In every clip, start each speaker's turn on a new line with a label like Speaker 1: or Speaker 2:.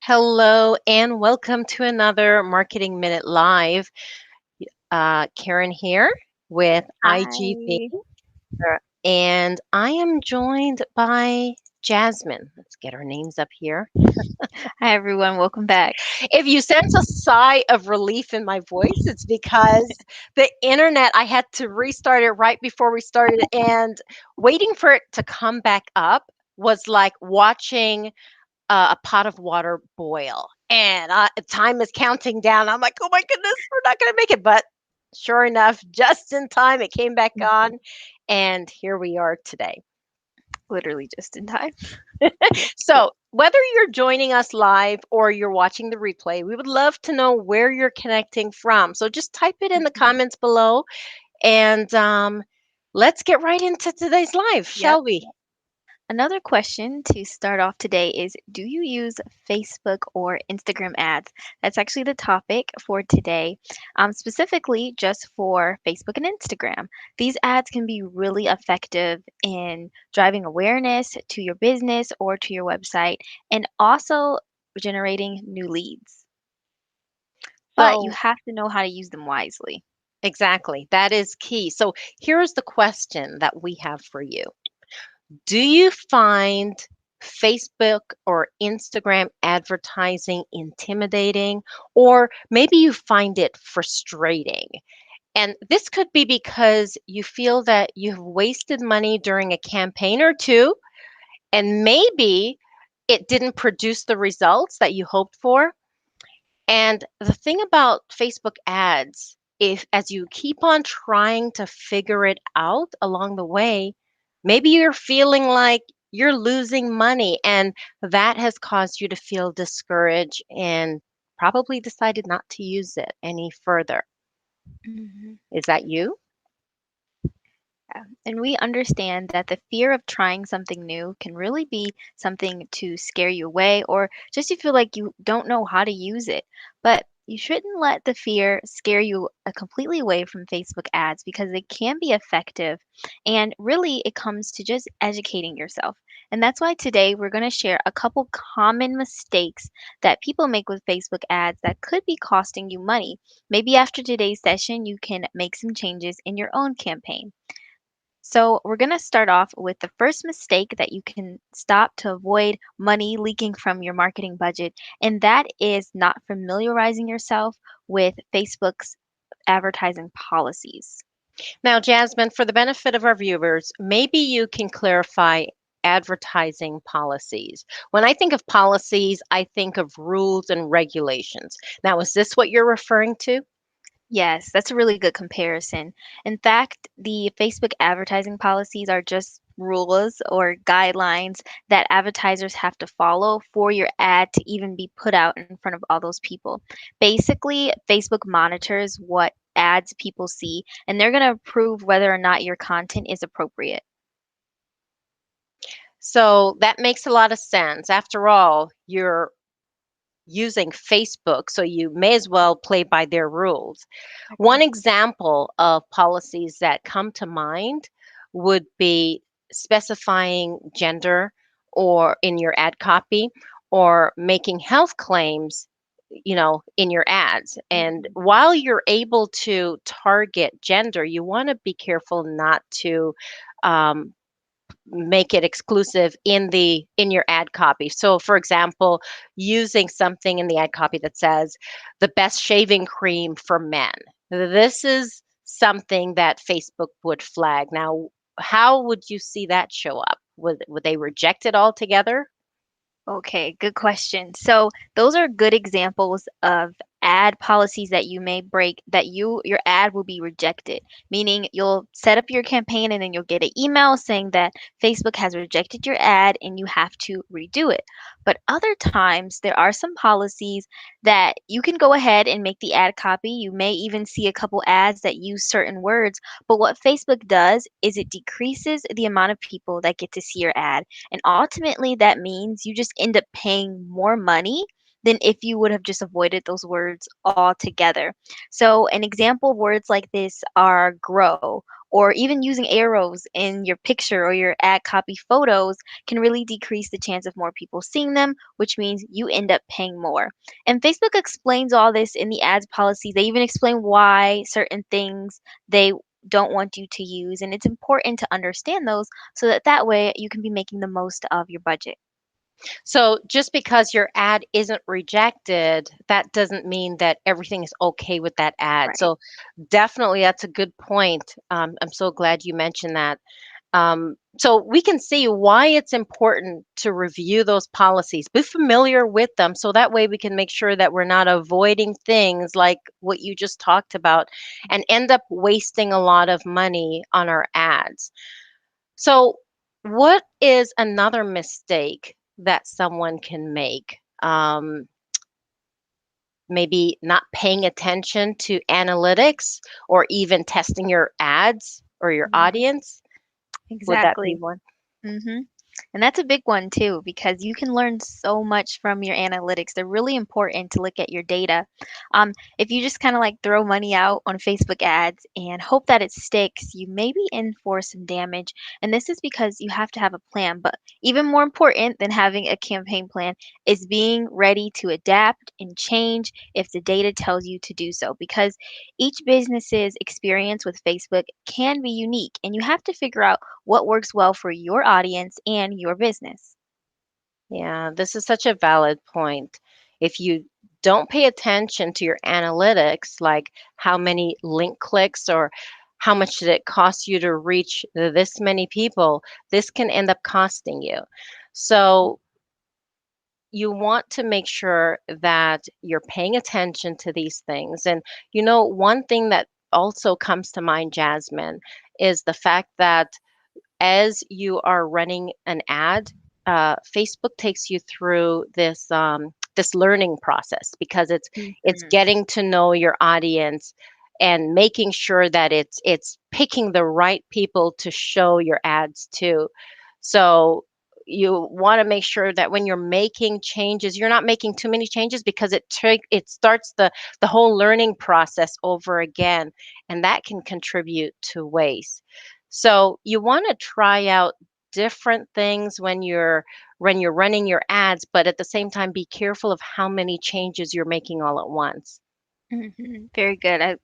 Speaker 1: Hello and welcome to another Marketing Minute Live. Karen here with IGV,
Speaker 2: Hi.
Speaker 1: and I am joined by Jasmine. Let's get our names up here.
Speaker 2: Hi, everyone. Welcome back.
Speaker 1: If you sense a sigh of relief in my voice, it's because the internet, I had to restart it right before we started, and waiting for it to come back up was like watching a pot of water boil, and time is counting down. I'm like, oh my goodness, we're not going to make it. But sure enough, just in time, it came back
Speaker 2: Mhm.
Speaker 1: on, and here we are today.
Speaker 2: Literally just in time.
Speaker 1: So, whether you're joining us live or you're watching the replay, we would love to know where you're connecting from. So, just type it in the
Speaker 2: Mhm.
Speaker 1: comments below, and let's get right into today's live,
Speaker 2: Yep.
Speaker 1: shall we?
Speaker 2: Another question to start off today is, do you use Facebook or Instagram ads? That's actually the topic for today, specifically just for Facebook and Instagram. These ads can be really effective in driving awareness to your business or to your website and also generating new leads. But you
Speaker 1: So,
Speaker 2: have to know how to use them wisely.
Speaker 1: exactly, that is key. So, here's the question that we have for you. Do you find Facebook or Instagram advertising intimidating, or maybe you find it frustrating? And this could be because you feel that you've wasted money during a campaign or two, and maybe it didn't produce the results that you hoped for. And the thing about Facebook ads, if as you keep on trying to figure it out along the way, maybe you're feeling like you're losing money, and that has caused you to feel discouraged and probably decided not to use it any further.
Speaker 2: Mhm.
Speaker 1: Is that you?
Speaker 2: Yeah. And we understand that the fear of trying something new can really be something to scare you away or just you feel like you don't know how to use it. But you shouldn't let the fear scare you completely away from Facebook ads because they can be effective. And really, it comes to just educating yourself. And that's why today we're going to share a couple common mistakes that people make with Facebook ads that could be costing you money. Maybe after today's session, you can make some changes in your own campaign. So, we're going to start off with the first mistake that you can stop to avoid money leaking from your marketing budget, and that is not familiarizing yourself with Facebook's advertising policies.
Speaker 1: Now, Jasmine, for the benefit of our viewers, maybe you can clarify advertising policies. When I think of policies, I think of rules and regulations. Now, is this what you're referring to?
Speaker 2: Yes, that's a really good comparison. In fact, the Facebook advertising policies are just rules or guidelines that advertisers have to follow for your ad to even be put out in front of all those people. Basically, Facebook monitors what ads people see, and they're going to approve whether or not your content is appropriate.
Speaker 1: So that makes a lot of sense. After all, you're using Facebook, so you may as well play by their rules. One example of policies that come to mind would be specifying gender or in your ad copy, or making health claims, in your ads. And
Speaker 2: Mhm.
Speaker 1: while you're able to target gender, you want to be careful not to um, make it exclusive in your ad copy. So for example, using something in the ad copy that says the best shaving cream for men. This is something that Facebook would flag. Now, how would you see that show up? Would they reject it altogether?
Speaker 2: Okay, good question. So those are good examples of ad policies that you may break that your ad will be rejected. Meaning you'll set up your campaign and then you'll get an email saying that Facebook has rejected your ad and you have to redo it. But other times there are some policies that you can go ahead and make the ad copy. You may even see a couple ads that use certain words, but what Facebook does is it decreases the amount of people that get to see your ad and ultimately, that means you just end up paying more money than if you would have just avoided those words altogether. So, an example of words like this are grow, or even using arrows in your picture or your ad copy photos can really decrease the chance of more people seeing them, which means you end up paying more. And Facebook explains all this in the ads policy. They even explain why certain things they don't want you to use, and it's important to understand those so that that way you can be making the most of your budget.
Speaker 1: So just because your ad isn't rejected, that doesn't mean that everything is okay with that ad.
Speaker 2: Right.
Speaker 1: So definitely, that's a good point. I'm so glad you mentioned that. So we can see why it's important to review those policies, be familiar with them, so that way we can make sure that we're not avoiding things like what you just talked about and end up wasting a lot of money on our ads. So, what is another mistake that someone can make? Maybe not paying attention to analytics or even testing your ads or your
Speaker 2: Mhm.
Speaker 1: audience. Would that be
Speaker 2: Exactly.
Speaker 1: one?
Speaker 2: Mhm. And that's a big one too, because you can learn so much from your analytics. They're really important to look at your data. If you just kind of like throw money out on Facebook ads and hope that it sticks, you may be in for some damage. And this is because you have to have a plan. But even more important than having a campaign plan is being ready to adapt and change if the data tells you to do so. Because each business's experience with Facebook can be unique, and you have to figure out what works well for your audience and your business.
Speaker 1: Yeah, this is such a valid point. If you don't pay attention to your analytics, like how many link clicks or how much did it cost you to reach this many people, this can end up costing you. So you want to make sure that you're paying attention to these things. And one thing that also comes to mind, Jasmine, is the fact that as you are running an ad, Facebook takes you through this learning process because it's
Speaker 2: Mhm.
Speaker 1: getting to know your audience and making sure that it's picking the right people to show your ads to. So you want to make sure that when you're making changes, you're not making too many changes because it starts the whole learning process over again, and that can contribute to waste. So you want to try out different things when you're running your ads, but at the same time be careful of how many changes you're making all at once.
Speaker 2: Very good. I'm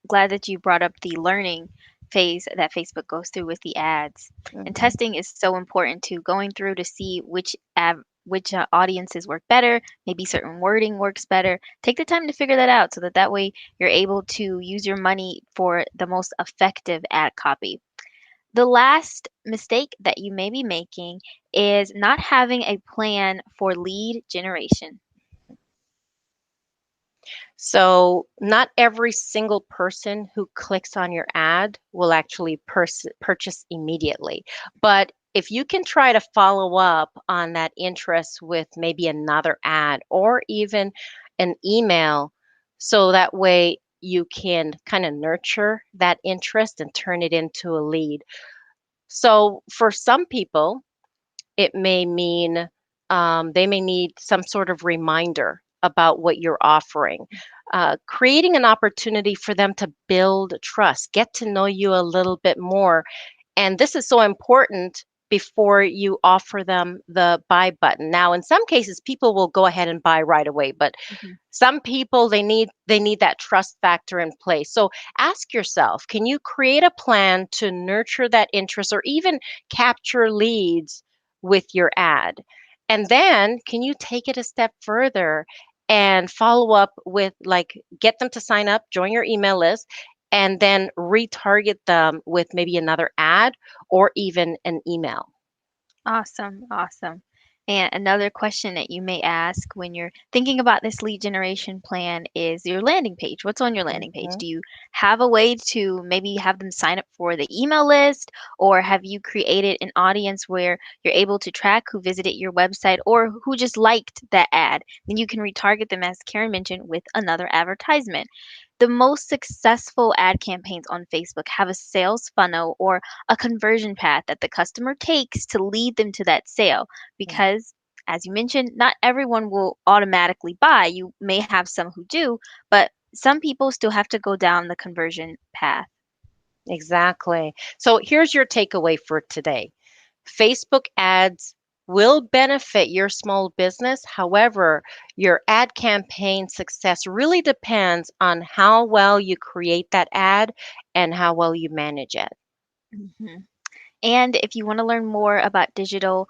Speaker 2: glad that you brought up the learning phase that Facebook goes through with the ads. And
Speaker 1: Hmm.
Speaker 2: testing is so important too, going through to see which audiences work better, maybe certain wording works better. Take the time to figure that out so that that way you're able to use your money for the most effective ad copy. The last mistake that you may be making is not having a plan for lead generation.
Speaker 1: So not every single person who clicks on your ad will actually purchase immediately. But if you can try to follow up on that interest with maybe another ad or even an email, so that way you can kind of nurture that interest and turn it into a lead. So for some people, it may mean they may need some sort of reminder about what you're offering, creating an opportunity for them to build trust, get to know you a little bit more. And this is so important before you offer them the buy button. Now, in some cases, people will go ahead and buy right away, but
Speaker 2: Mhm.
Speaker 1: some people they need that trust factor in place. So ask yourself, can you create a plan to nurture that interest or even capture leads with your ad? And then can you take it a step further and follow up with, like, get them to sign up, join your email list, and then retarget them with maybe another ad or even an email.
Speaker 2: Awesome, awesome. And another question that you may ask when you're thinking about this lead generation plan is your landing page. What's on your landing page?
Speaker 1: Mhm.
Speaker 2: Do you have a way to maybe have them sign up for the email list, or have you created an audience where you're able to track who visited your website or who just liked that ad? Then you can retarget them, as Karen mentioned, with another advertisement. The most successful ad campaigns on Facebook have a sales funnel or a conversion path that the customer takes to lead them to that sale, because As you mentioned, not everyone will automatically buy. You may have some who do, but some people still have to go down the conversion path.
Speaker 1: Exactly. So here's your takeaway for today. Facebook ads will benefit your small business. However, your ad campaign success really depends on how well you create that ad and how well you manage it.
Speaker 2: Mhm. And if you want to learn more about digital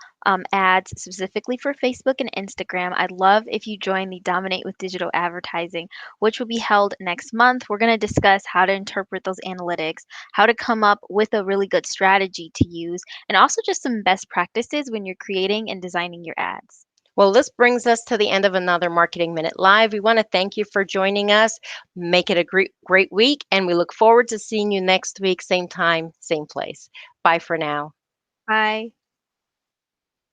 Speaker 2: ads specifically for Facebook and Instagram, I'd love if you join the Dominate with Digital Advertising, which will be held next month. We're going to discuss how to interpret those analytics, how to come up with a really good strategy to use, and also just some best practices when you're creating and designing your ads.
Speaker 1: Well, this brings us to the end of another Marketing Minute Live. We want to thank you for joining us. Make it a great week, and we look forward to seeing you next week, same time, same place. Bye for now.
Speaker 2: Bye.